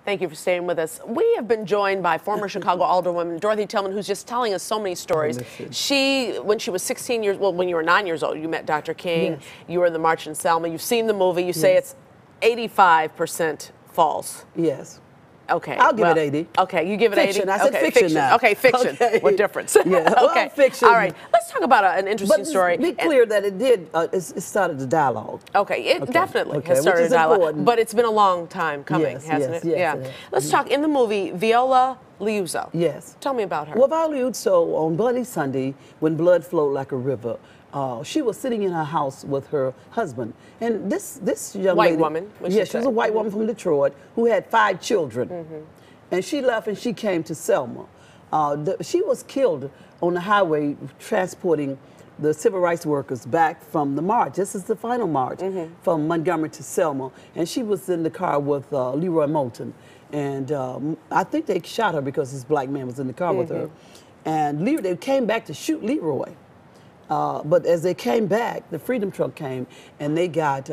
Thank you for staying with us. We have been joined by former Chicago Alderwoman Dorothy Tillman, who's just telling us so many stories. When she was 16 years, well, when you were 9 years old, you met Dr. King. Yes. You were in the March in Selma. You've seen the movie. You say it's 85% false. Yes. Okay. I'll give it 80. Okay, you give it fiction. 80? I said fiction now. Okay, fiction. Okay. What difference? Yeah. Okay. Well, fiction. All right. Let's talk about an interesting story. Be clear that it did, it started the dialogue. Okay, it definitely has started a dialogue. Important. But it's been a long time coming, hasn't it? Yes, yeah. Let's talk, in the movie, Viola Liuzzo. Yes. Tell me about her. Well, Viola Liuzzo, on Bloody Sunday, when blood flowed like a river, she was sitting in her house with her husband. And this young white lady, woman. Yeah, she was a white woman from Detroit who had 5 children. And she left and she came to Selma. She was killed on the highway transporting the civil rights workers back from the march. This is the final march from Montgomery to Selma. And she was in the car with Leroy Moulton. And I think they shot her because this black man was in the car with her. And they came back to shoot Leroy. But as they came back, the Freedom Truck came and they got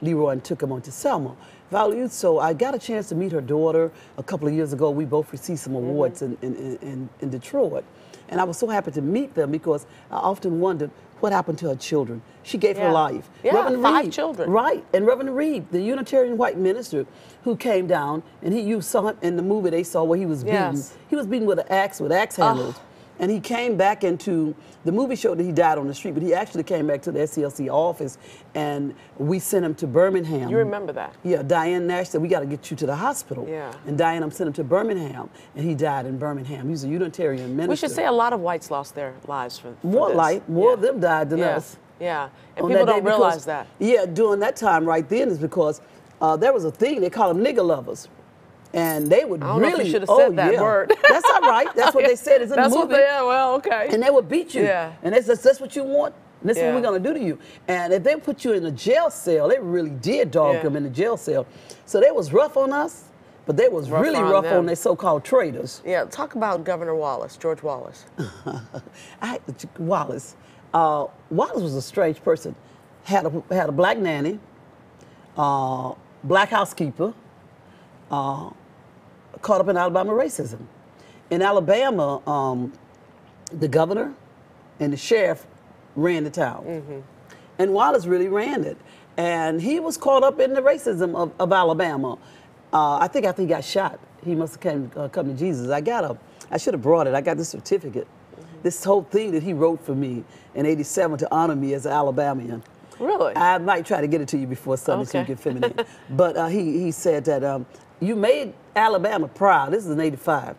Leroy and took him on to Selma. Viola Liuzzo, I got a chance to meet her daughter a couple of years ago. We both received some awards in Detroit. And I was so happy to meet them because I often wondered what happened to her children. She gave her life. Yeah, Reverend 5 Reed, children. Right, and Reverend Reed, the Unitarian white minister who came down, and you saw him in the movie they saw where he was beaten. Yes. He was beaten with axe handles. And he came back into, the movie showed that he died on the street, but he actually came back to the SCLC office and we sent him to Birmingham. You remember that? Yeah, Diane Nash said, we got to get you to the hospital. Yeah. And Diane sent him to Birmingham and he died in Birmingham. He was a Unitarian minister. We should say a lot of whites lost their lives for more this. More of them died than us. Yeah, and people don't realize that. Yeah, during that time right then is because there was a thing, they call them nigger lovers. And they would I don't really, know if you should have said that word. That's all right. That's what they said. It's in the movie. Well, okay. And they would beat you. Yeah. And that's what you want. And this is what we're going to do to you. And if they put you in a jail cell, they really did dog them in the jail cell. So they was rough on us, but they was really rough on their so-called traitors. Yeah, talk about Governor Wallace, George Wallace. Wallace. Wallace was a strange person. Had a black nanny, black housekeeper, caught up in Alabama racism. In Alabama, the governor and the sheriff ran the town. And Wallace really ran it. And he was caught up in the racism of Alabama. I think after he got shot, he must have come to Jesus. I should have brought it. I got this certificate. This whole thing that he wrote for me in '87 to honor me as an Alabamian. Really? I might try to get it to you before Sunday so you can finish it. But he said that you made Alabama proud. This is in '85,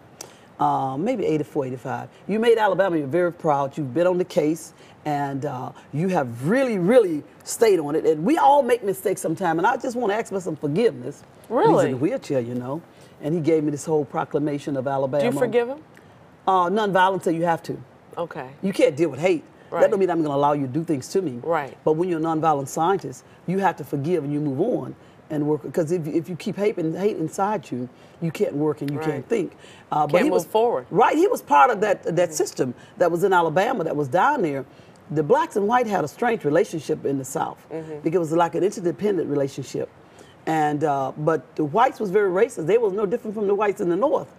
maybe '84, '85. You made Alabama very proud. You've been on the case, and you have really, really stayed on it. And we all make mistakes sometimes, and I just want to ask for some forgiveness. Really? He's in a wheelchair, you know. And he gave me this whole proclamation of Alabama. Do you forgive him? Nonviolence, so you have to. Okay. You can't deal with hate. Right. That don't mean I'm going to allow you to do things to me. Right. But when you're a nonviolent scientist, you have to forgive and you move on and work. Because if you keep hate inside you, you can't work and you can't think. But he move forward. Right. He was part of that system that was in Alabama, that was down there. The blacks and white had a strange relationship in the South. Because it was like an interdependent relationship. And but the whites was very racist. They was no different from the whites in the North.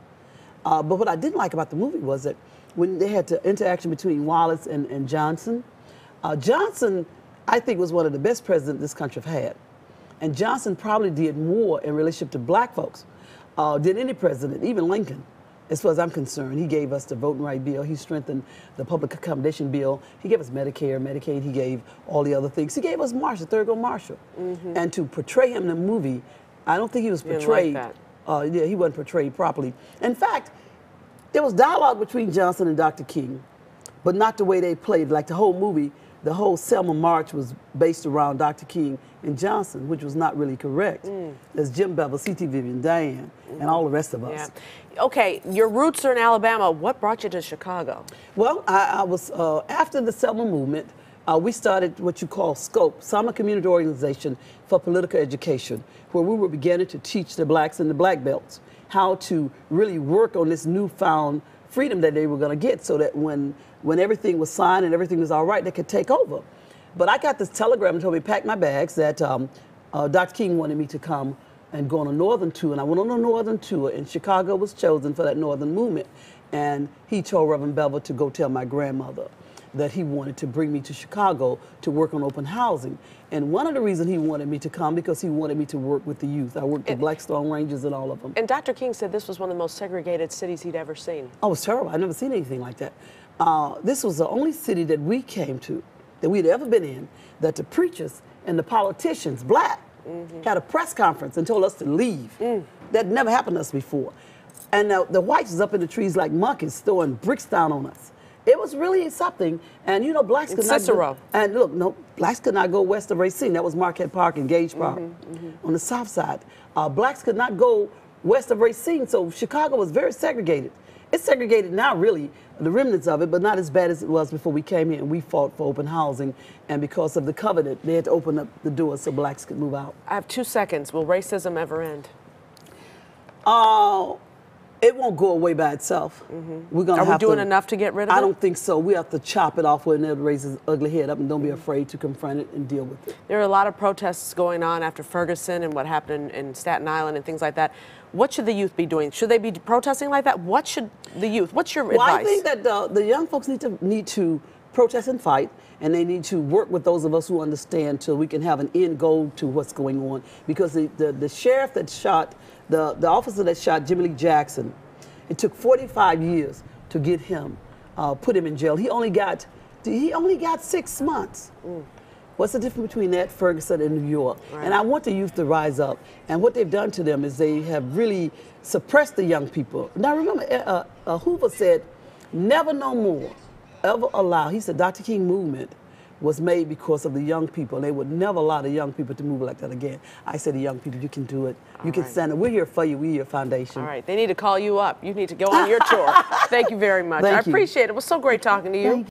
But what I didn't like about the movie was that when they had the interaction between Wallace and Johnson, Johnson, I think, was one of the best presidents this country have had. And Johnson probably did more in relationship to black folks than any president, even Lincoln, as far as I'm concerned. He gave us the voting right bill. He strengthened the public accommodation bill. He gave us Medicare, Medicaid. He gave all the other things. He gave us Marshall, Thurgood Marshall. And to portray him in the movie, I don't think he was portrayed. Like that. Yeah, he wasn't portrayed properly. In fact, there was dialogue between Johnson and Dr. King, but not the way they played. Like the whole movie, the whole Selma March was based around Dr. King and Johnson, which was not really correct. There's Jim Bevel, C.T. Vivian, Diane, and all the rest of us. Yeah. Okay, your roots are in Alabama. What brought you to Chicago? Well, I was, after the Selma movement, we started what you call SCOPE, Selma Community Organization for Political Education, where we were beginning to teach the blacks in the black belts how to really work on this newfound freedom that they were going to get, so that when everything was signed and everything was all right, they could take over. But I got this telegram and told me to pack my bags, that Dr. King wanted me to come and go on a northern tour. And I went on a northern tour, and Chicago was chosen for that northern movement. And he told Reverend Bevel to go tell my grandmother that he wanted to bring me to Chicago to work on open housing. And one of the reasons he wanted me to come, because he wanted me to work with the youth. I worked with Blackstone Rangers and all of them. And Dr. King said this was one of the most segregated cities he'd ever seen. Oh, it was terrible. I'd never seen anything like that. This was the only city that we came to, that we'd ever been in, that the preachers and the politicians, black, had a press conference and told us to leave. That never happened to us before. And the whites was up in the trees like monkeys throwing bricks down on us. It was really something. And you know, blacks could not go, and look, no, blacks could not go west of Racine. That was Marquette Park and Gage Park on the south side. Blacks could not go west of Racine, so Chicago was very segregated. It's segregated now, really, the remnants of it, but not as bad as it was before we came here and we fought for open housing. And because of the covenant, they had to open up the doors so blacks could move out. I have 2 seconds. Will racism ever end? It won't go away by itself. We're gonna Are we doing enough to get rid of it? I don't think so. We have to chop it off when it raises its ugly head up, and don't be afraid to confront it and deal with it. There are a lot of protests going on after Ferguson and what happened in Staten Island and things like that. What should the youth be doing? Should they be protesting like that? What should the youth, what's your advice? Well, I think that the young folks need to protest and fight, and they need to work with those of us who understand till we can have an end goal to what's going on. Because the sheriff that shot, the officer that shot Jimmy Lee Jackson, it took 45 years to get him, put him in jail. He only got 6 months. What's the difference between that, Ferguson, and New York? Right. And I want the youth to rise up. And what they've done to them is they have really suppressed the young people. Now remember, Hoover said, never no more, ever allow. He said Dr. King movement was made because of the young people. They would never allow the young people to move like that again. I said to young people, you can do it. You can stand up. We're here for you. We're your foundation. All right. They need to call you up. You need to go on your tour. Thank you very much. I appreciate it. It was so great talking to you.